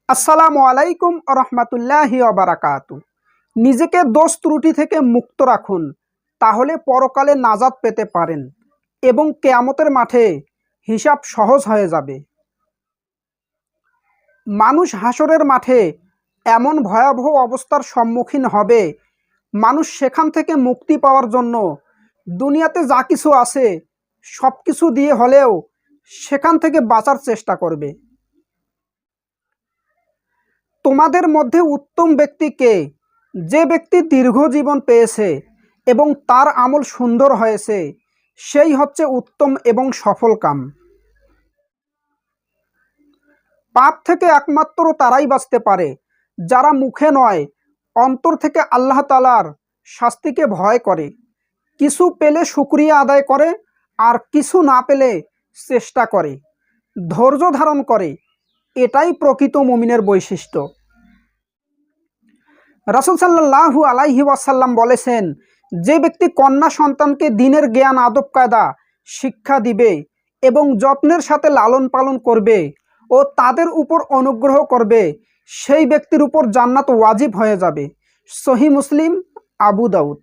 আসসালামু আলাইকুম রহমতুল্লাহি ওবারাকাতু। নিজেকে দোষ ত্রুটি থেকে মুক্ত রাখুন, তাহলে পরকালে নাজাত পেতে পারেন এবং কিয়ামতের মাঠে হিসাব সহজ হয়ে যাবে। মানুষ হাসরের মাঠে এমন ভয়াবহ অবস্থার সম্মুখীন হবে, মানুষ সেখান থেকে মুক্তি পাওয়ার জন্য দুনিয়াতে যা কিছু আছে সব কিছু দিয়ে হলেও সেখান থেকে বাঁচার চেষ্টা করবে। তোমাদের মধ্যে উত্তম ব্যক্তি কে? যে ব্যক্তি দীর্ঘ জীবন পেয়েছে এবং তার আমল সুন্দর হয়েছে, সেই হচ্ছে উত্তম এবং সফল কাম। পাপ থেকে একমাত্র তারাই বাঁচতে পারে যারা মুখে নয়, অন্তর থেকে আল্লাহ তাআলার শাস্তিকে ভয় করে, কিছু পেলে শুকরিয়া আদায় করে আর কিছু না পেলে চেষ্টা করে, ধৈর্য ধারণ করে। এটাই প্রকৃত মুমিনের বৈশিষ্ট্য। রাসূল সাল্লাল্লাহু আলাইহি ওয়াসাল্লাম বলেছেন, যে ব্যক্তি কন্যা সন্তানকে দ্বীনের জ্ঞান আদব কায়দা শিক্ষা দিবে এবং যত্নের সাথে লালন পালন করবে ও তাদের উপর অনুগ্রহ করবে, সেই ব্যক্তির উপর জান্নাত ওয়াজিব হয়ে যাবে। সহিহ মুসলিম, আবু দাউদ।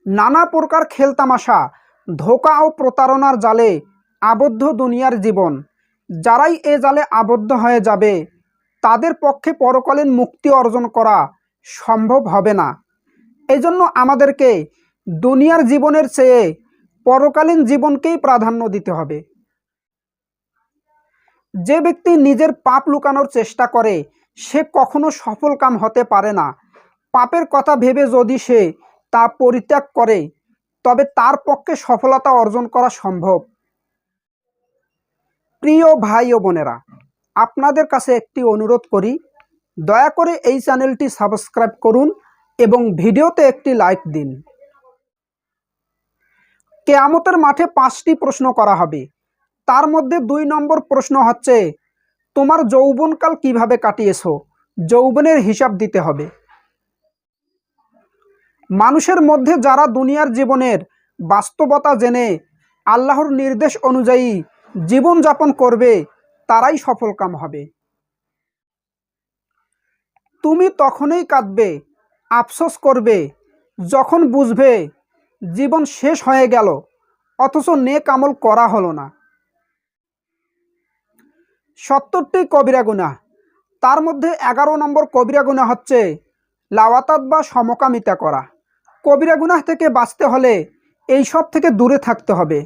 নানা প্রকার খেলতামাশা, ধোঁকা ও প্রতারণার জালে আবদ্ধ দুনিয়ার জীবন, যারাই এ জালে আবদ্ধ হয়ে যাবে তাদের পক্ষে পরকালীন মুক্তি অর্জন করা সম্ভব হবে না। এজন্য আমাদেরকে দুনিয়ার জীবনের চেয়ে পরকালীন জীবনকেই প্রাধান্য দিতে হবে। যে ব্যক্তি নিজের পাপ লুকানোর চেষ্টা করে সে কখনো সফল কাম হতে পারে না। পাপের কথা ভেবে যদি সে তা পরিত্যাগ করে তবে তার পক্ষে সফলতা অর্জন করা সম্ভব। প্রিয় ভাই ও বোনেরা, আপনাদের কাছে একটি অনুরোধ করি, দয়া করে এই চ্যানেলটি সাবস্ক্রাইব করুন এবং ভিডিওতে একটি লাইক দিন। কিয়ামতের মাঠে 5টি প্রশ্ন করা হবে। তার মধ্যে 2 নম্বর প্রশ্ন হচ্ছে, তোমার যৌবনকাল কিভাবে কাটিয়েছো? যৌবনের হিসাব দিতে হবে। মানুষের মধ্যে যারা দুনিয়ার জীবনের বাস্তবতা জেনে আল্লাহর নির্দেশ অনুযায়ী জীবনযাপন করবে তারাই সফলকাম হবে। তুমি তখনই কাঁদবে, আফসোস করবে যখন বুঝবে জীবন শেষ হয়ে গেল অথচ নেক আমল করা হলো না। 70টি কবিরা গুনাহ, তার মধ্যে 11 নম্বর কবিরা গুনাহ হচ্ছে লাওয়াতাত বা সমকামিতা করা। কবিরা গুনাহ থেকে বাঁচতে হলে এই সব থেকে দূরে থাকতে হবে।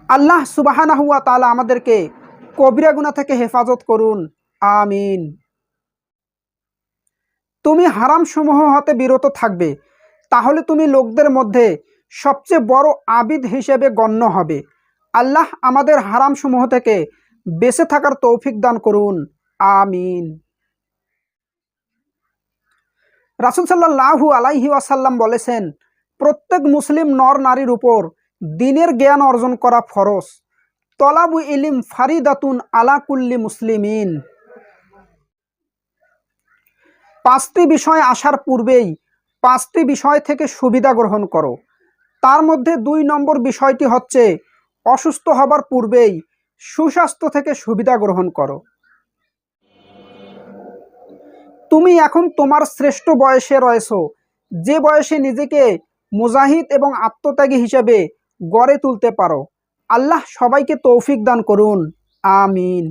আল্লাহ সুবহানাহু ওয়া তাআলা আমাদেরকে কবিরা গুনাহ থেকে হেফাজত করুন, আমিন। তুমি হারাম সমূহ হতে বিরত থাকবে, তাহলে তুমি লোকদের মধ্যে সবচেয়ে বড় আবিদ হিসেবে গণ্য হবে। আল্লাহ আমাদের হারাম সমূহ থেকে বেঁচে থাকার তৌফিক দান করুন, আমিন। রাসূল সাল্লাল্লাহু আলাইহি ওয়াসাল্লাম বলেছেন, প্রত্যেক মুসলিম নর নারীর উপর দ্বীনের জ্ঞান অর্জন করা ফরজ। তলাবু ইলম ফারিদাতুন আলা কুল্লি মুসলিমিন। 5টি বিষয় আসার পূর্বেই 5টি বিষয় থেকে সুবিধা গ্রহণ করো। তার মধ্যে 2 নম্বর বিষয়টি হচ্ছে, অসুস্থ হবার পূর্বেই সুস্বাস্থ্য থেকে সুবিধা গ্রহণ করো। তুমি এখন তোমার শ্রেষ্ঠ বয়সে রয়েছো, যে বয়সে নিজেকে মুজাহিদ এবং আত্মত্যাগী হিসেবে গড়ে তুলতে পারো। আল্লাহ সবাইকে তৌফিক দান করুন, আমিন।